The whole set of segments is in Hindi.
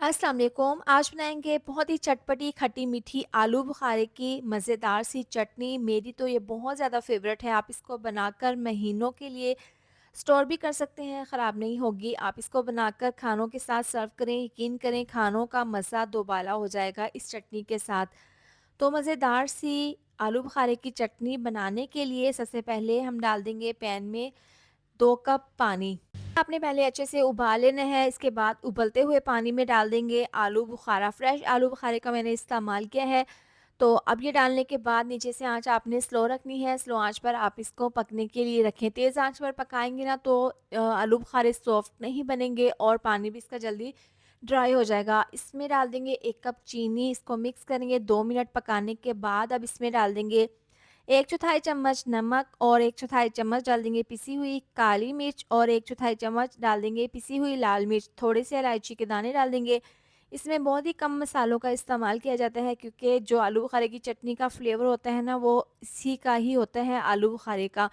अस्सलाम वालेकुम। आज बनाएंगे बहुत ही चटपटी खट्टी मीठी आलू बुखारे की मज़ेदार सी चटनी। मेरी तो ये बहुत ज़्यादा फेवरेट है। आप इसको बनाकर महीनों के लिए स्टोर भी कर सकते हैं, ख़राब नहीं होगी। आप इसको बनाकर खानों के साथ सर्व करें, यकीन करें खानों का मज़ा दोबाला हो जाएगा इस चटनी के साथ। तो मज़ेदार सी आलू बुखारे की चटनी बनाने के लिए सबसे पहले हम डाल देंगे पैन में 2 कप पानी। आपने पहले अच्छे से उबाल लेना है, इसके बाद उबलते हुए पानी में डाल देंगे आलू बुखारा। फ्रेश आलू बुखारे का मैंने इस्तेमाल किया है। तो अब ये डालने के बाद नीचे से आँच आपने स्लो रखनी है, स्लो आँच पर आप इसको पकने के लिए रखें। तेज़ आँच पर पकाएँगे ना तो आलू बुखारे सॉफ्ट नहीं बनेंगे और पानी भी इसका जल्दी ड्राई हो जाएगा। इसमें डाल देंगे 1 कप चीनी, इसको मिक्स करेंगे 2 मिनट पकाने के बाद अब इसमें डाल देंगे 1/4 चम्मच नमक और 1/4 चम्मच डाल देंगे पिसी हुई काली मिर्च और 1/4 चम्मच डाल देंगे पिसी हुई लाल मिर्च, थोड़े से इलायची के दाने डाल देंगे। इसमें बहुत ही कम मसालों का इस्तेमाल किया जाता है क्योंकि जो आलू बुखारे की चटनी का फ्लेवर होता है ना वो इसी का ही होता है आलू बुखारे का।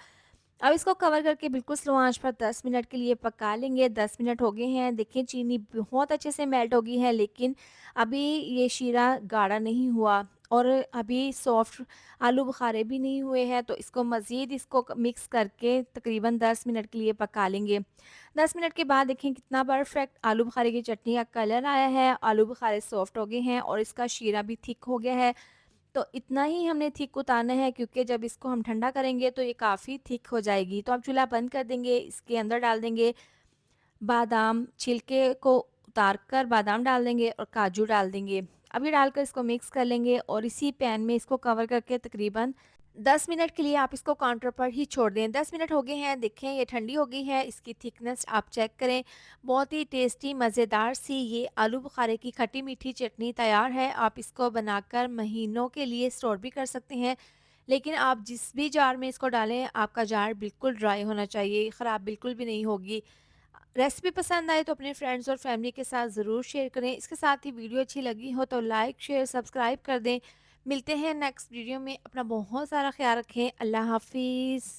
अब इसको कवर करके बिल्कुल स्लो आंच पर 10 मिनट के लिए पका लेंगे। 10 मिनट हो गए हैं, देखिए चीनी बहुत अच्छे से मेल्ट हो गई है, लेकिन अभी ये शीरा गाढ़ा नहीं हुआ और अभी सॉफ्ट आलू बुखारे भी नहीं हुए हैं। तो इसको मज़ीद इसको मिक्स करके तकरीबन 10 मिनट के लिए पका लेंगे। 10 मिनट के बाद देखें कितना परफेक्ट आलू बुखारे की चटनी का कलर आया है, आलू बुखारे सॉफ्ट हो गए हैं और इसका शीरा भी थिक हो गया है। तो इतना ही हमने थिक उतारना है क्योंकि जब इसको हम ठंडा करेंगे तो ये काफ़ी थिक हो जाएगी। तो आप चूल्हा बंद कर देंगे, इसके अंदर डाल देंगे बादाम, छिलके को उतार कर बादाम डाल देंगे और काजू डाल देंगे। अब ये डालकर इसको मिक्स कर लेंगे और इसी पैन में इसको कवर करके तकरीबन 10 मिनट के लिए आप इसको काउंटर पर ही छोड़ दें। 10 मिनट हो गए हैं, देखें ये ठंडी हो गई है, इसकी थिकनेस आप चेक करें। बहुत ही टेस्टी मज़ेदार सी ये आलू बुखारे की खट्टी मीठी चटनी तैयार है। आप इसको बनाकर महीनों के लिए स्टोर भी कर सकते हैं। लेकिन आप जिस भी जार में इसको डालें, आपका जार बिल्कुल ड्राई होना चाहिए, ख़राब बिल्कुल भी नहीं होगी। रेसिपी पसंद आए तो अपने फ्रेंड्स और फैमिली के साथ ज़रूर शेयर करें। इसके साथ ही वीडियो अच्छी लगी हो तो लाइक, शेयर, सब्सक्राइब कर दें। मिलते हैं नेक्स्ट वीडियो में। अपना बहुत सारा ख्याल रखें। अल्लाह हाफ़िज़।